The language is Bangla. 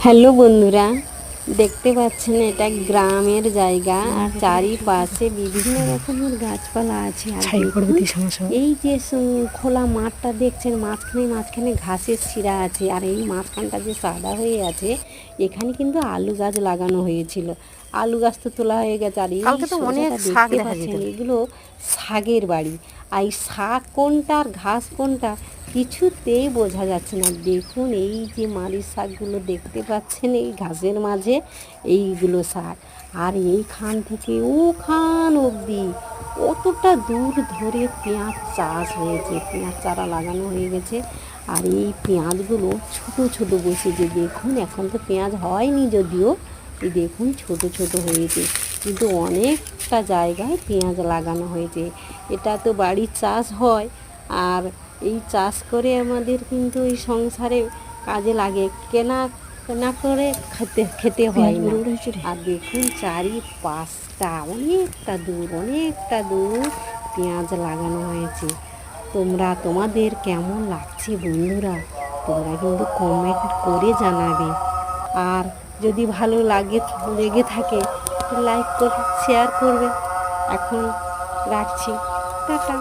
হ্যালো বন্ধুরা, দেখতে পাচ্ছেন এটা গ্রামের জায়গা আর চারিপাশে বিভিন্ন রকমের গাছপালা আছে। আর দেখুন, এই যে খোলা মাঠটা দেখছেন, মাঝখানে মাঝখানে ঘাসের ছিঁড়া আছে, আর এই মাঝখানটা যে সাদা হয়ে আছে, এখানে কিন্তু আলু গাছ লাগানো হয়েছিল। আলু গাছ তো তোলা হয়ে গেছে। আর এই সোজাটা দেখতে পাচ্ছেন, এগুলো শাকের বাড়ি। আর এই শাক কোনটা আর ঘাস কোনটা কিছুতেই বোঝা যাচ্ছে না। দেখুন, এই যে মারিচ শাকগুলো দেখতে পাচ্ছেন এই ঘাসের মাঝে, এইগুলো শাক। আর এইখান থেকে ওখান অবধি কতটা দূর ধরে পেঁয়াজ চাষ হয়েছে, পেঁয়াজ চারা লাগানো হয়ে গেছে। আর এই পেঁয়াজগুলো ছোট ছোট বসেছে। দেখুন, এখন তো পেঁয়াজ হয়নি যদিও, এই দেখুন ছোট ছোট হয়েছে, কিন্তু অনেকটা জায়গায় পেঁয়াজ লাগানো হয়েছে। এটা তো বাড়ির চাষ হয়, আর এই চাষ করে আমাদের কিন্তু এই সংসারে কাজে লাগে, কেনা না করে খেতে হয় না। আর দেখুন চারিপাশটা অনেকটা দূর পেঁয়াজ লাগানো হয়েছে। তোমাদের কেমন লাগছে বন্ধুরা, তোমরা কিন্তু কমেন্ট করে জানাবে। আর যদি ভালো লেগে থাকে লাইক করে শেয়ার করবে। এখন রাখছি, টাটা।